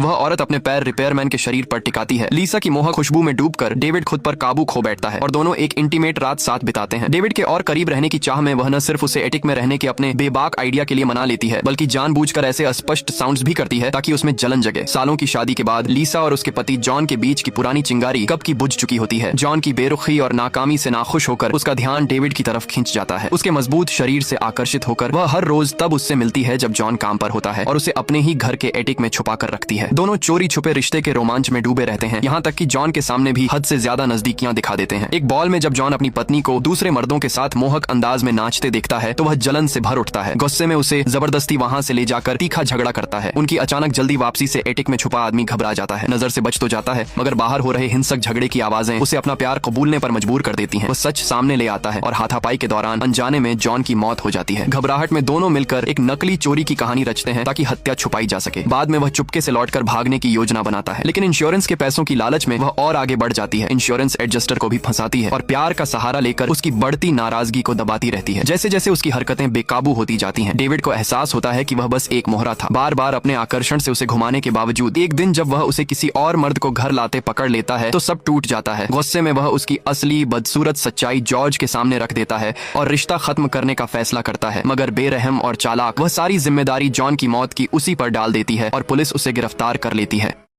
वह औरत अपने पैर रिपेयरमैन के शरीर पर टिकाती है। लीसा की मोहक खुशबू में डूबकर डेविड खुद पर काबू खो बैठता है और दोनों एक इंटीमेट रात साथ बिताते हैं। डेविड के और करीब रहने की चाह में वह न सिर्फ उसे एटिक में रहने के अपने बेबाक आइडिया के लिए मना लेती है, बल्कि जानबूझकर ऐसे अस्पष्ट साउंड्स भी करती है ताकि उसमें जलन जगे। सालों की शादी के बाद लीसा और उसके पति जॉन के बीच की पुरानी चिंगारी कब की बुझ चुकी होती है। जॉन की बेरुखी और नाकामी से नाखुश होकर उसका ध्यान डेविड की तरफ खींच जाता है। उसके मजबूत शरीर से आकर्षित होकर वह हर रोज तब उससे मिलती है जब जॉन काम पर होता है और उसे अपने ही घर के एटिक में छुपा कर रखती है। दोनों चोरी छुपे रिश्ते के रोमांच में डूबे रहते हैं, यहाँ तक कि जॉन के सामने भी हद से ज्यादा नजदीकियां दिखा देते हैं। एक बॉल में जब जॉन अपनी पत्नी को दूसरे मर्दों के साथ मोहक अंदाज में नाचते देखता है तो वह जलन से भर उठता है। गुस्से में उसे जबरदस्ती वहां से ले जाकर तीखा झगड़ा करता है। उनकी अचानक जल्दी वापसी से एटिक में छुपा आदमी घबरा जाता है। नजर से बच तो जाता है, मगर बाहर हो रहे हिंसक झगड़े की आवाजें उसे अपना प्यार कबूलने पर मजबूर कर देती हैं। वह सच सामने ले आता है और हाथापाई के दौरान अनजाने में जॉन की मौत हो जाती है। घबराहट में दोनों मिलकर एक नकली चोरी की कहानी रचते हैं ताकि हत्या छुपाई जा सके। बाद में वह चुपके से लौटकर भागने की योजना बनाता है, लेकिन इंश्योरेंस के पैसों की लालच में वह और आगे बढ़ जाती है। इंश्योरेंस एडजस्टर को भी फंसाती है और प्यार का सहारा लेकर उसकी बढ़ती नाराजगी को दबाती रहती है। जैसे जैसे उसकी हरकतें बेकाबू होती जाती हैं, डेविड को एहसास होता है कि वह बस एक मोहरा था। बार बार अपने आकर्षण से उसे घुमाने के बावजूद एक दिन जब वह उसे किसी और मर्द को घर लाते पकड़ लेता है तो सब टूट जाता है। गुस्से में वह उसकी असली बदसूरत सच्चाई जॉर्ज के सामने रख देता है और रिश्ता खत्म करने का फैसला करता है, मगर बेरहम और चालाक वह सारी जिम्मेदारी जॉन की मौत की उसी पर डाल देती है और पुलिस उसे गिरफ्तार कर लेती है।